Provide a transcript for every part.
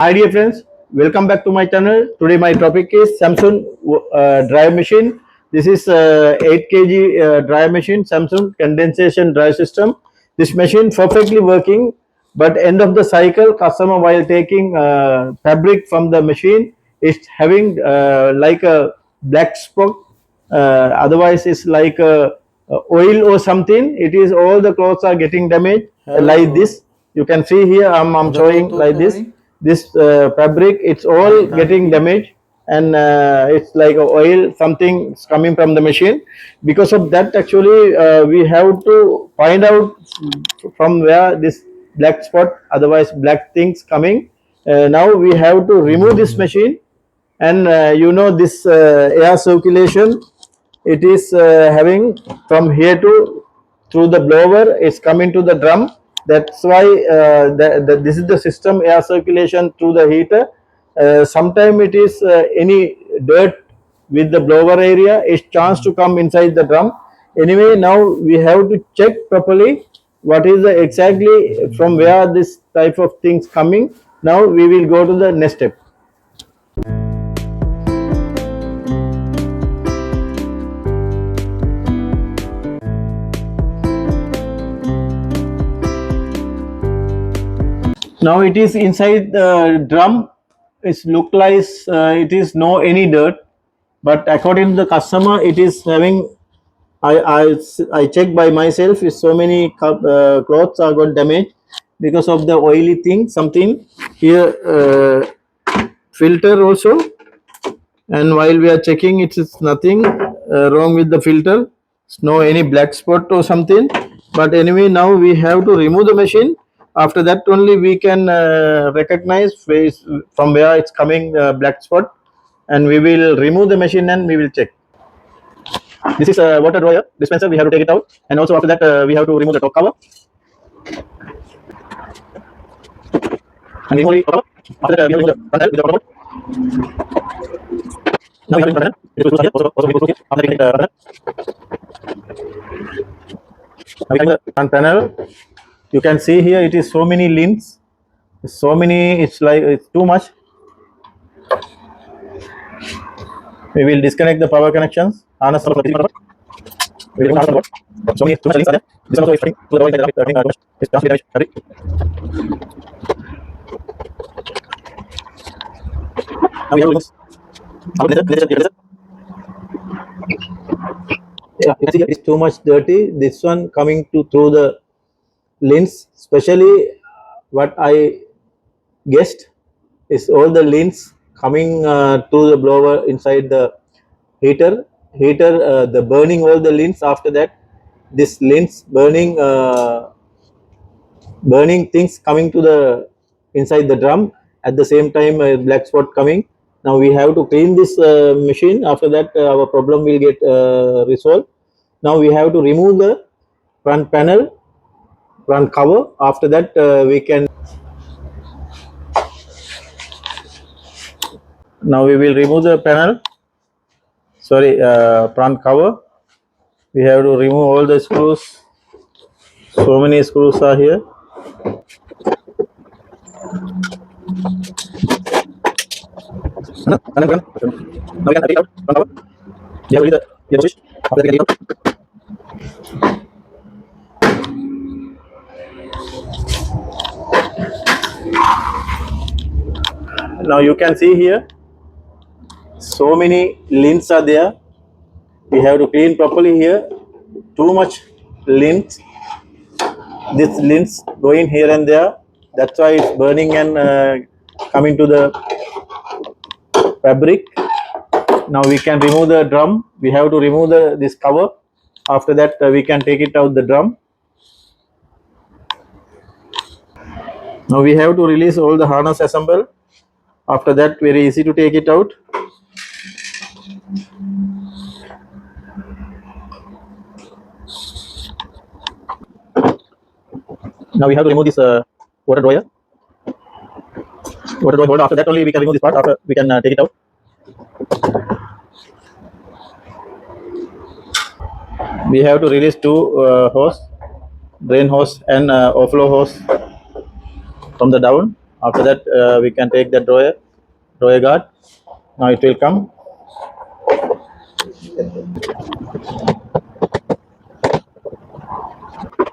Hi dear friends, welcome back to my channel. Today my topic is Samsung dryer machine. This is 8 kg dryer machine, Samsung condensation dryer system. This machine perfectly working, but end of the cycle customer while taking fabric from the machine is having like a black spot, otherwise it's like oil or something. It is all the clothes are getting damaged like this. You can see here I'm showing like this fabric, it's all getting damaged, and it's like oil something is coming from the machine. Because of that actually we have to find out from where this black spot, otherwise black things coming. Now we have to remove this machine, and this air circulation, it is having from here to through the blower, it's coming to the drum. That's why this is the system air circulation through the heater. Sometime it is any dirt with the blower area is chance to come inside the drum. Anyway, now we have to check properly what is the exactly from where this type of things coming. Now we will go to the next step. Now it is inside the drum. It's look like it is no any dirt, but according to the customer, it is having. I checked by myself. Is so many clothes are got damaged because of the oily thing. Something here filter also, and while we are checking, it is nothing wrong with the filter. It's no any black spot or something. But anyway, now we have to remove the machine. After that only we can recognize from where it's coming black spot, and we will remove the machine and we will check. This is a water dryer dispenser. We have to take it out, and also after that we have to remove the top cover. And remove the top cover. After that we have to remove the front panel with the top cover. Now we have to remove the front panel. It will here. Also we will here. After taking the front panel. Now we have the front panel. You can see here it is so many lints. So many. It's like it's too much. We will disconnect the power connections. Harness of the power. We will harness the board. So many too much links are there. This one also is fitting to the door inside the too much. It's just damage fabric. Now we have to yeah, you can see here it's too much dirty. This one coming to through the lints, especially what I guessed is all the lints coming to the blower inside the heater. The burning all the lints. After that, this lints burning things coming to the inside the drum. At the same time, black spot coming. Now we have to clean this machine. After that, our problem will get resolved. Now we have to remove the front panel, front cover. After that, we can. Now we will remove the panel. Sorry, front cover. We have to remove all the screws. So many screws are here. Now we can take it out. Front cover. You have to read the switch. After that, we can take it out. Now you can see here so many lints are there. We have to clean properly here. Too much lint. This lints going here and there. That's why it's burning and coming to the fabric. Now we can remove the drum. We have to remove this cover. After that we can take it out the drum. Now we have to release all the harness assemble. After that, very easy to take it out. Now we have to remove this water dryer. Water dryer holder. After that only we can remove this part. After we can take it out. We have to release two hose, drain hose and overflow hose from the down. After that, we can take the drawer guard. Now it will come.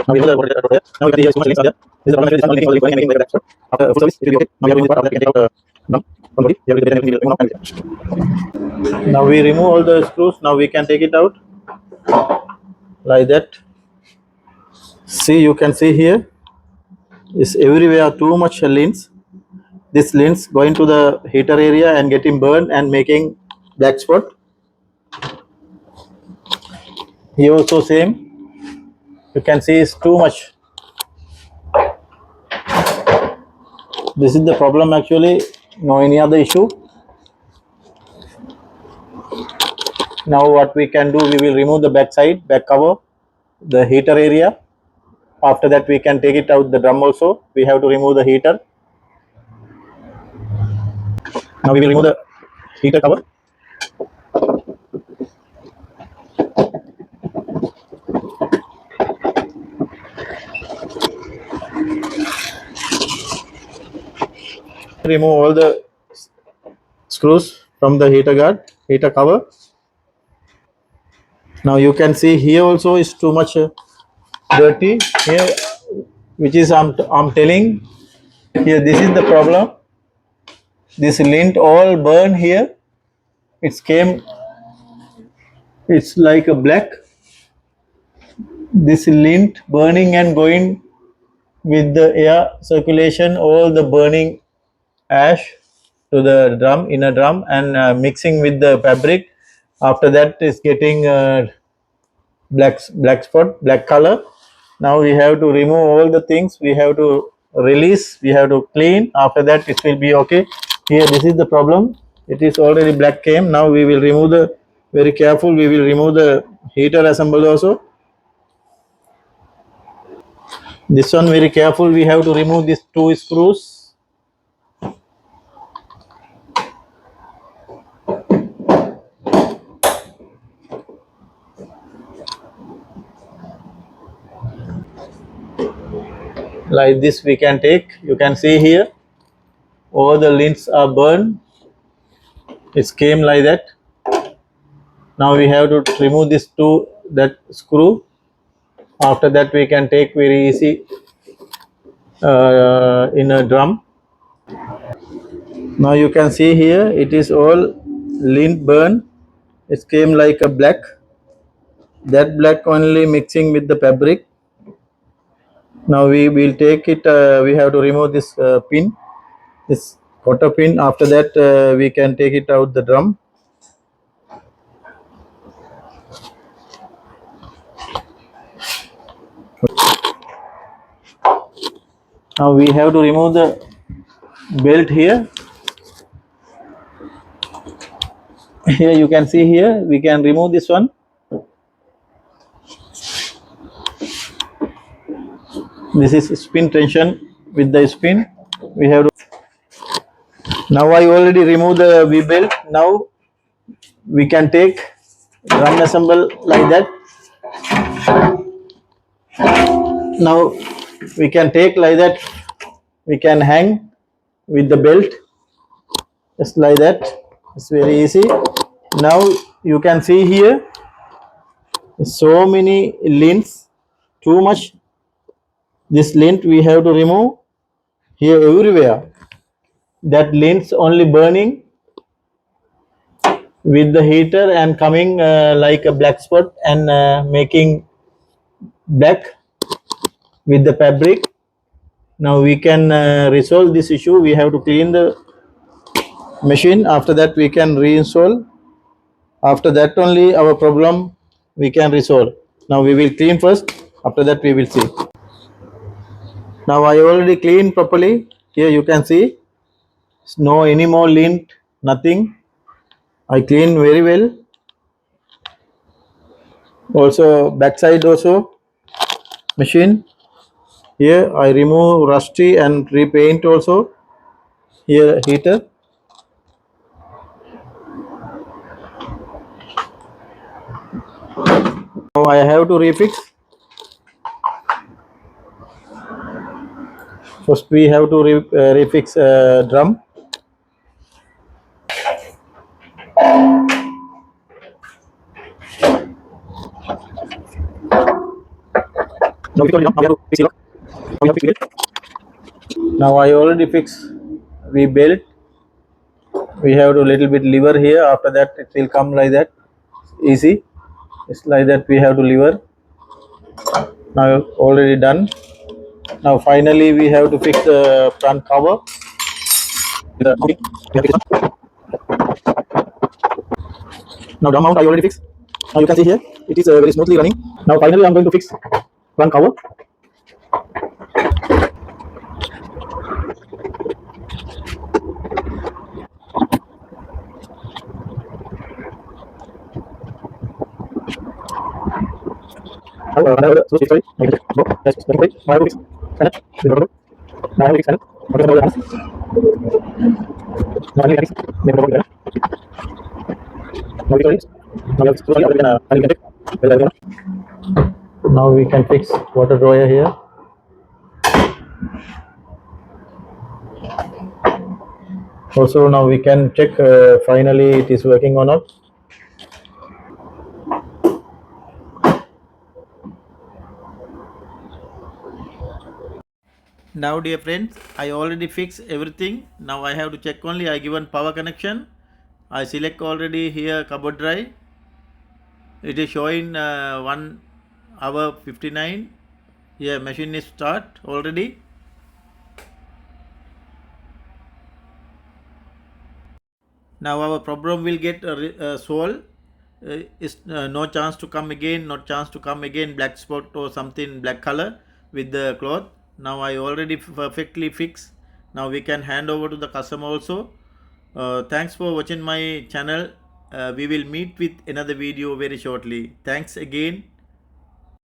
Now we remove the drawer. Now you can see here so much links are there. This is the problem actually. This one only making all the link going and making like that. After full service, it will be okay. Now we have to remove part. After that, we can take out drum. Don't worry. Here will be everything will remove now. Now we remove all the screws. Now we can take it out like that. See, you can see here is everywhere too much lints. This lints going to the heater area and getting burned and making black spot. Here also same. You can see it's too much. This is the problem actually. No any other issue. Now what we can do, we will remove the back side, back cover, the heater area. After that we can take it out the drum also. We have to remove the heater. Now we will remove the heater cover. Remove all the screws from the heater cover. Now you can see here also is too much dirty here, which is I'm telling here, this is the problem. This lint all burn here. It's like a black. This lint burning and going with the air circulation, all the burning ash to the drum, inner drum, and mixing with the fabric. After that is getting black spot, black color. Now we have to remove all the things. We have to release. We have to clean. After that it will be okay. Here this is the problem. It is already black came. Now we will remove the, very careful. We will remove the heater assemble also. This one very careful. We have to remove these two screws. Like this we can take. You can see here all the lints are burned. It came like that. Now we have to remove this that screw. After that we can take very easy in a drum. Now you can see here it is all lint burn. It came like a black. That black only mixing with the fabric. Now we will take it. We have to remove this pin, this quarter pin. After that we can take it out the drum. Now we have to remove the belt here. Here you can see here we can remove this one. This is spin tension with the spin. We have to. Now I already removed the V belt. Now we can take drum assemble like that. Now we can take like that. We can hang with the belt just like that. It's very easy. Now you can see here so many lints, too much. This lint we have to remove here everywhere. That lints only burning with the heater and coming like a black spot and making black with the fabric. Now we can resolve this issue. We have to clean the machine. After that we can reinstall. After that only our problem we can resolve. Now we will clean first. After that we will see. Now I already cleaned properly. Here you can see no any more lint, nothing. I clean very well. Also backside also machine. Here I remove rusty and repaint also. Here heater. Now I have to refix. First we have to refix drum. Now we have to fix it. Now we have to fix it. Now I already fixed. We built. We have to little bit lever here. After that it will come like that. Easy. It's like that. We have to lever. Now already done. Now finally we have to fix the front cover. Okay. We have to fix it. Now drum mount I already fixed. Now you can see here it is very smoothly running. Now finally I'm going to fix front cover. Now I have so sorry. Go. Yes. Okay. Now I have to fix. Now I have to fix. Okay. Now I have to fix. Now I have to fix. Now we can fix. Now we can fix water dryer here. Also now we can check finally it is working or not. Now dear friends, I already fixed everything. Now I have to check only. I given power connection. I select already here cupboard drive. It is showing 1 hour 59. Here machine is start already. Now our problem will get solved. Is no chance to come again, not chance to come again, black spot or something black color with the cloth. Now I already perfectly fixed. Now we can hand over to the customer also. Thanks for watching my channel. We will meet with another video very shortly. Thanks again.